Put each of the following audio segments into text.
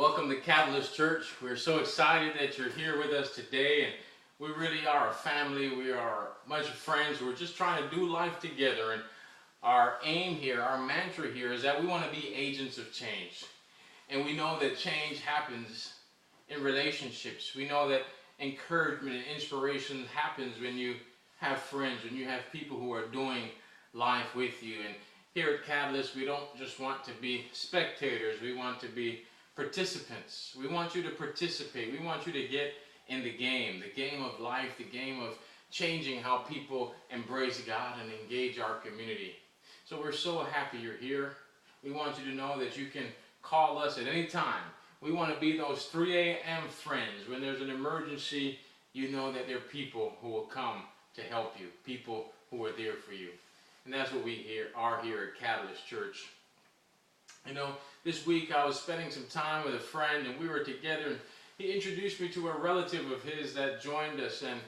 Welcome to Catalyst Church. We're so excited that you're here with us today, and we really are a family. We are a bunch of friends. We're just trying to do life together, and our aim here, our mantra here is that we want to be agents of change. And we know that change happens in relationships. We know that encouragement and inspiration happens when you have friends, when you have people who are doing life with you. And here at Catalyst, we don't just want to be spectators. We want to be participants. We want you to participate. We want you to get in the game of life, the game of changing how people embrace God and engage our community. So we're so happy you're here. We want you to know that you can call us at any time. We want to be those 3 a.m. friends. When there's an emergency, you know that there are people who will come to help you, people who are there for you. And that's what we are here at Catalyst Church. You know, this week I was spending some time with a friend, and we were together, and he introduced me to a relative of his that joined us, and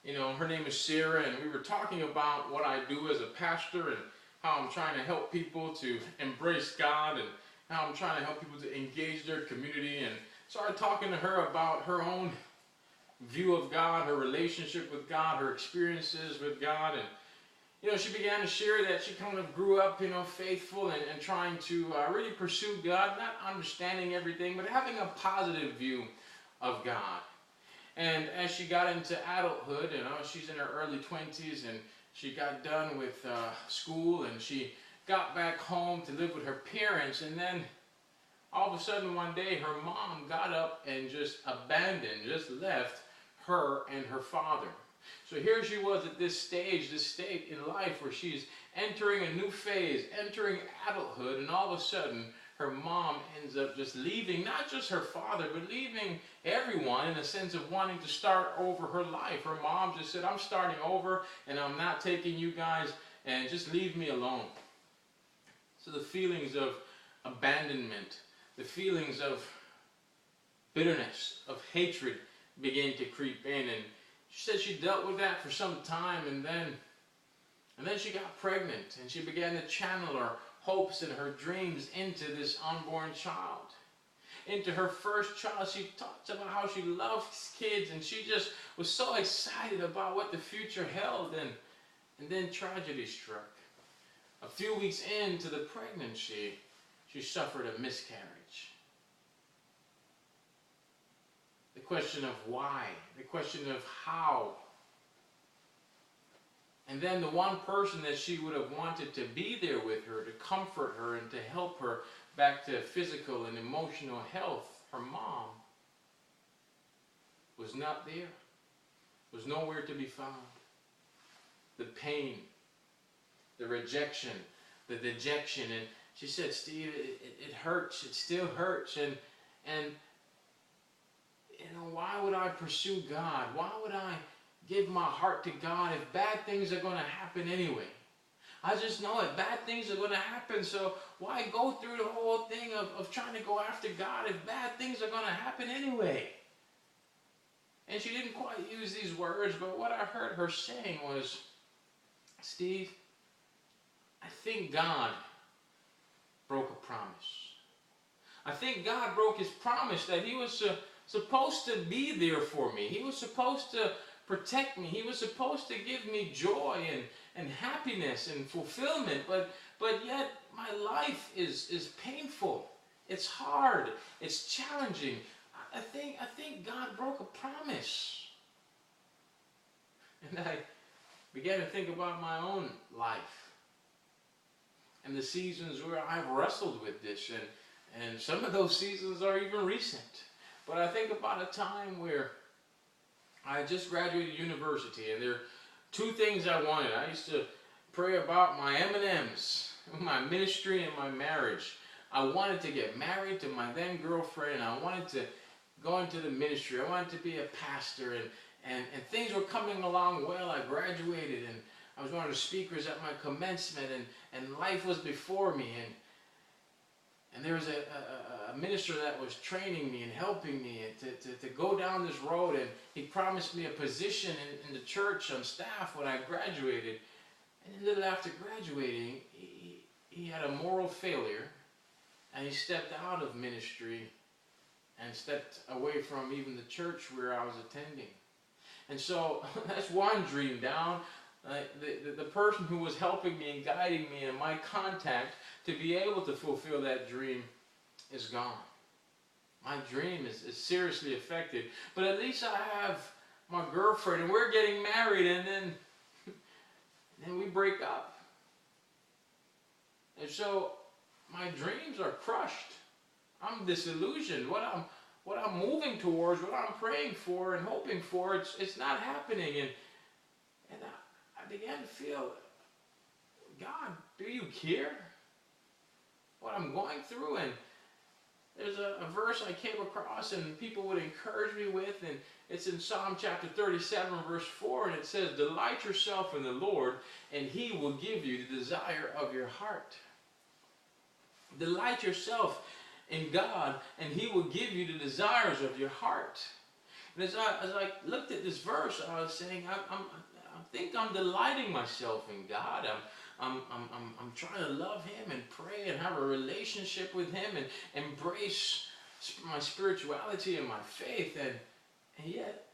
you know, her name is Sarah, and we were talking about what I do as a pastor and how I'm trying to help people to embrace God and how I'm trying to help people to engage their community, and started talking to her about her own view of God, her relationship with God, her experiences with God. And you know, she began to share that she kind of grew up, you know, faithful and trying to really pursue God, not understanding everything, but having a positive view of God. And as she got into adulthood, you know, she's in her early 20s, and she got done with school, and she got back home to live with her parents, and then all of a sudden one day her mom got up and just abandoned, just left her and her father. So here she was at this stage, this state in life where she's entering a new phase, entering adulthood, and all of a sudden her mom ends up just leaving, not just her father, but leaving everyone in a sense of wanting to start over her life. Her mom just said, I'm starting over, and I'm not taking you guys, and just leave me alone. So the feelings of abandonment, the feelings of bitterness, of hatred began to creep in, and she said she dealt with that for some time, and then she got pregnant, and she began to channel her hopes and her dreams into this unborn child, into her first child. She talked about how she loves kids, and she just was so excited about what the future held, and then tragedy struck. A few weeks into the pregnancy, she suffered a miscarriage. The question of why, the question of how. And then the one person that she would have wanted to be there with her, to comfort her and to help her back to physical and emotional health, her mom, was not there, was nowhere to be found. The pain, the rejection, the dejection, and she said, Steve, it hurts, it still hurts, and you know, why would I pursue God? Why would I give my heart to God if bad things are going to happen anyway? I just know it. Bad things are going to happen, so why go through the whole thing of trying to go after God if bad things are going to happen anyway? And she didn't quite use these words, but what I heard her saying was, Steve, I think God broke a promise. I think God broke his promise that he was supposed to be there for me. He was supposed to protect me. He was supposed to give me joy and happiness and fulfillment. But yet my life is painful. It's hard. It's challenging. I think God broke a promise. And I began to think about my own life and the seasons where I've wrestled with this, and some of those seasons are even recent. But I think about a time where I just graduated university, and there are two things I wanted. I used to pray about my M&Ms, my ministry and my marriage. I wanted to get married to my then girlfriend. I wanted to go into the ministry. I wanted to be a pastor, and things were coming along well. I graduated, and I was one of the speakers at my commencement, and life was before me, and there was a minister that was training me and helping me to go down this road, and he promised me a position in the church on staff when I graduated. And a little after graduating, he had a moral failure, and he stepped out of ministry and stepped away from even the church where I was attending. And so that's one dream down. The person who was helping me and guiding me and my contact to be able to fulfill that dream is gone. My dream is seriously affected. But at least I have my girlfriend, and we're getting married, and then we break up. And so my dreams are crushed. I'm disillusioned. What I'm moving towards, what I'm praying for and hoping for, it's not happening. And I began to feel, God, do you care what I'm going through? And there's a verse I came across and people would encourage me with, and it's in Psalm chapter 37, verse 4, and it says, delight yourself in the Lord, and He will give you the desire of your heart. Delight yourself in God, and He will give you the desires of your heart. And as I looked at this verse, I was saying, I think I'm delighting myself in God. I'm trying to love Him and pray and have a relationship with Him and embrace my spirituality and my faith, and yet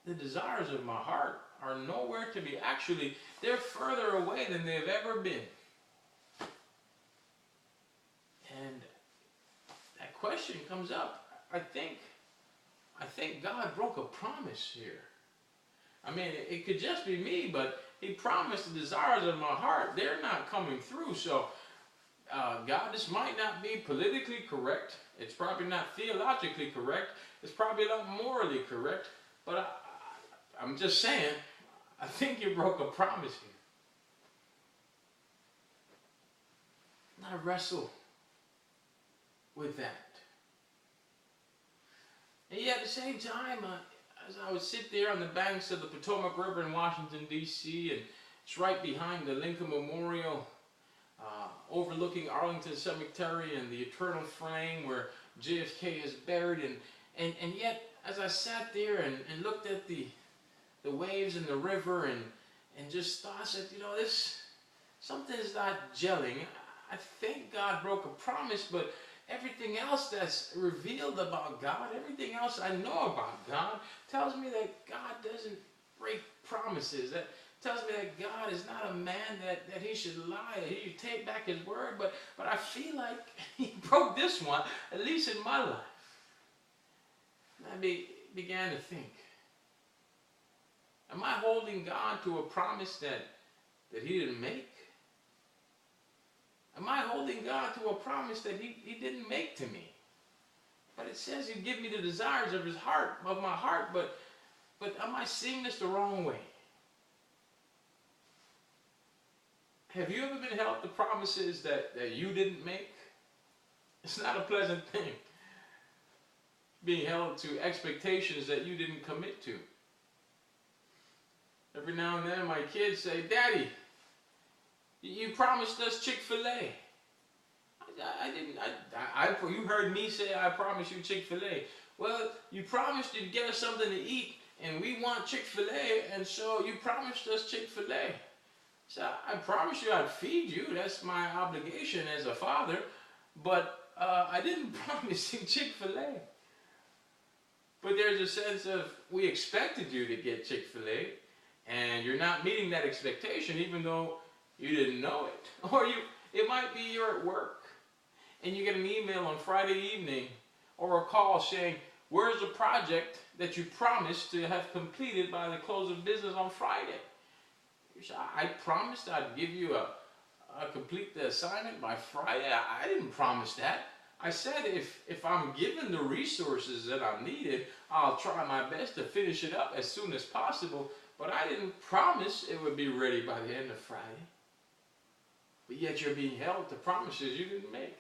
the desires of my heart are nowhere to be. Actually, they're further away than they've ever been. And that question comes up. I think God broke a promise here. I mean, it could just be me, but He promised the desires of my heart, they're not coming through. So, God, this might not be politically correct. It's probably not theologically correct. It's probably not morally correct. But I'm just saying, I think you broke a promise here. And I wrestle with that. And yet at the same time, as I would sit there on the banks of the Potomac River in Washington, D.C., and it's right behind the Lincoln Memorial, overlooking Arlington Cemetery and the eternal flame where JFK is buried, and yet as I sat there and looked at the waves in the river and just thought, I said, something's not gelling. I think God broke a promise, but everything else that's revealed about God, everything else I know about God, tells me that God doesn't break promises. That tells me that God is not a man that He should lie, that He should take back His word. But I feel like He broke this one, at least in my life. And I began to think, am I holding God to a promise that He didn't make? Am I holding God to a promise that He didn't make to me? But it says He'd give me the desires of His heart, of my heart, but am I seeing this the wrong way? Have you ever been held to promises that you didn't make? It's not a pleasant thing. Being held to expectations that you didn't commit to. Every now and then my kids say, Daddy, you promised us Chick-fil-A. I didn't. You heard me say I promised you Chick-fil-A. Well, you promised you'd get us something to eat, and we want Chick-fil-A, and so you promised us Chick-fil-A. So I promised you I'd feed you. That's my obligation as a father. But I didn't promise you Chick-fil-A. But there's a sense of, we expected you to get Chick-fil-A, and you're not meeting that expectation, even though you didn't know it. Or it might be you're at work and you get an email on Friday evening or a call saying, where's the project that you promised to have completed by the close of business on Friday? You say, I promised I'd give you complete the assignment by Friday. I didn't promise that. I said if I'm given the resources that I'm needed, I'll try my best to finish it up as soon as possible. But I didn't promise it would be ready by the end of Friday. But yet you're being held to promises you didn't make.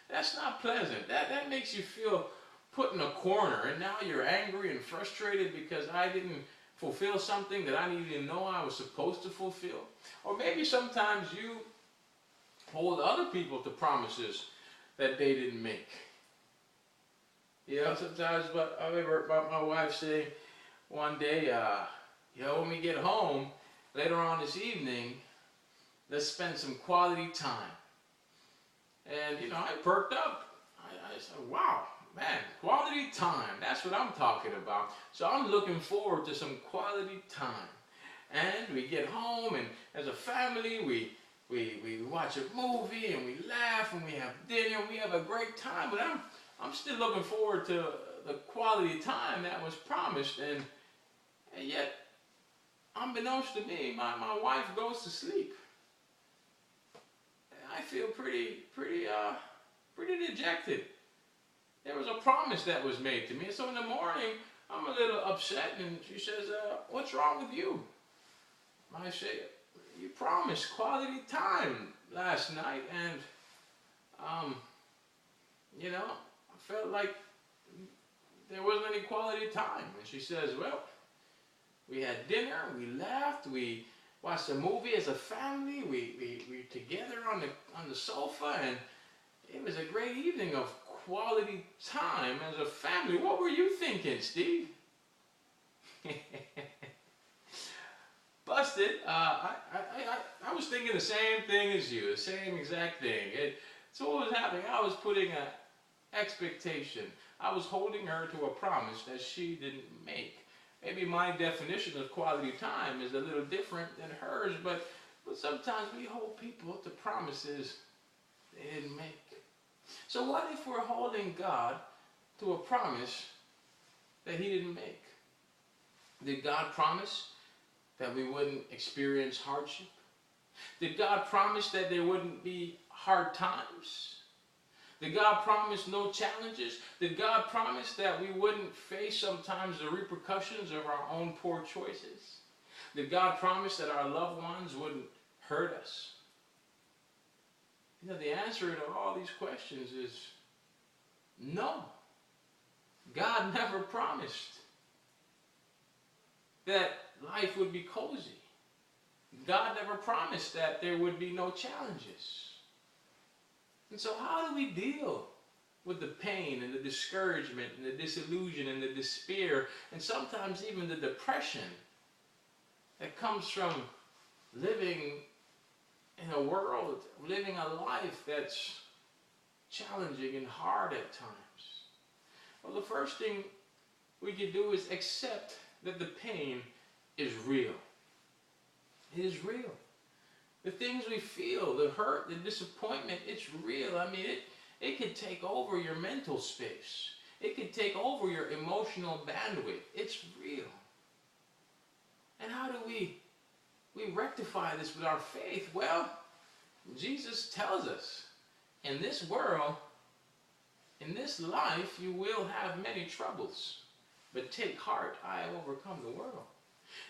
That's not pleasant. That makes you feel put in a corner, and now you're angry and frustrated because I didn't fulfill something that I didn't even know I was supposed to fulfill. Or maybe sometimes you hold other people to promises that they didn't make. Sometimes I remember about my wife saying one day, when we get home later on this evening, let's spend some quality time. And, I perked up. I said, wow, man, quality time. That's what I'm talking about. So I'm looking forward to some quality time. And we get home, and as a family, we watch a movie, and we laugh, and we have dinner, and we have a great time. But I'm still looking forward to the quality time that was promised, and yet, unbeknownst to me, my wife goes to sleep. I feel pretty dejected. There was a promise that was made to me. So in the morning, I'm a little upset, and she says, what's wrong with you? I say, you promised quality time last night, and, I felt like there wasn't any quality time. And she says, well, we had dinner, we laughed, we watched a movie as a family, we were together on the sofa, and it was a great evening of quality time as a family. What were you thinking, Steve? Busted. I was thinking the same thing as you, the same exact thing. So what was happening? I was putting an expectation. I was holding her to a promise that she didn't make. Maybe my definition of quality time is a little different than hers, but sometimes we hold people to promises they didn't make. So what if we're holding God to a promise that He didn't make? Did God promise that we wouldn't experience hardship? Did God promise that there wouldn't be hard times? Did God promise no challenges? Did God promise that we wouldn't face sometimes the repercussions of our own poor choices? Did God promise that our loved ones wouldn't hurt us? The answer to all these questions is no. God never promised that life would be cozy. God never promised that there would be no challenges. And so how do we deal with the pain and the discouragement and the disillusion and the despair and sometimes even the depression that comes from living in a world, living a life that's challenging and hard at times? Well, the first thing we can do is accept that the pain is real. It is real. The things we feel, the hurt, the disappointment, it's real. I mean, it could take over your mental space. It could take over your emotional bandwidth. It's real. And how do we rectify this with our faith? Well, Jesus tells us, in this world, in this life, you will have many troubles. But take heart, I have overcome the world.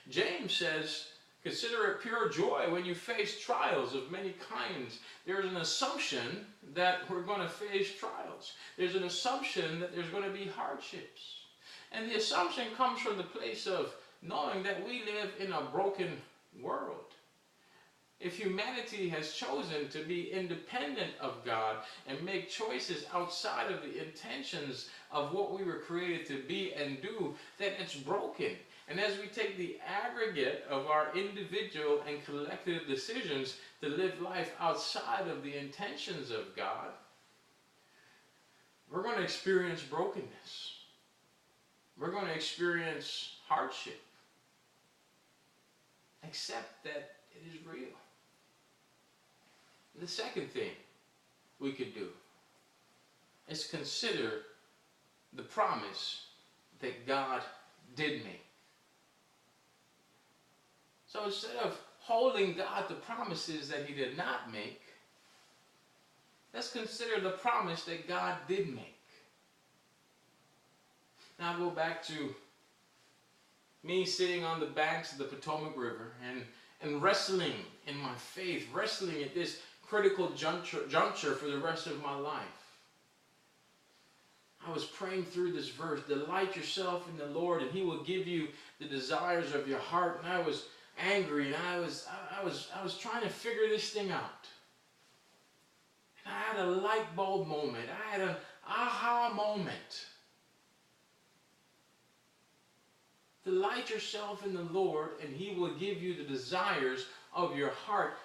James says, consider it pure joy when you face trials of many kinds. There's an assumption that we're going to face trials. There's an assumption that there's going to be hardships. And the assumption comes from the place of knowing that we live in a broken world. If humanity has chosen to be independent of God and make choices outside of the intentions of what we were created to be and do, then it's broken. And as we take the aggregate of our individual and collective decisions to live life outside of the intentions of God, we're going to experience brokenness. We're going to experience hardship. Accept that it is real. The second thing we could do is consider the promise that God did make. So instead of holding God to promises that He did not make, let's consider the promise that God did make. Now I'll go back to me sitting on the banks of the Potomac River and wrestling in my faith, wrestling at this critical juncture for the rest of my life. I was praying through this verse, delight yourself in the Lord and He will give you the desires of your heart. And I was angry, and I was trying to figure this thing out. And I had a light bulb moment. I had an aha moment. Delight yourself in the Lord, and He will give you the desires of your heart.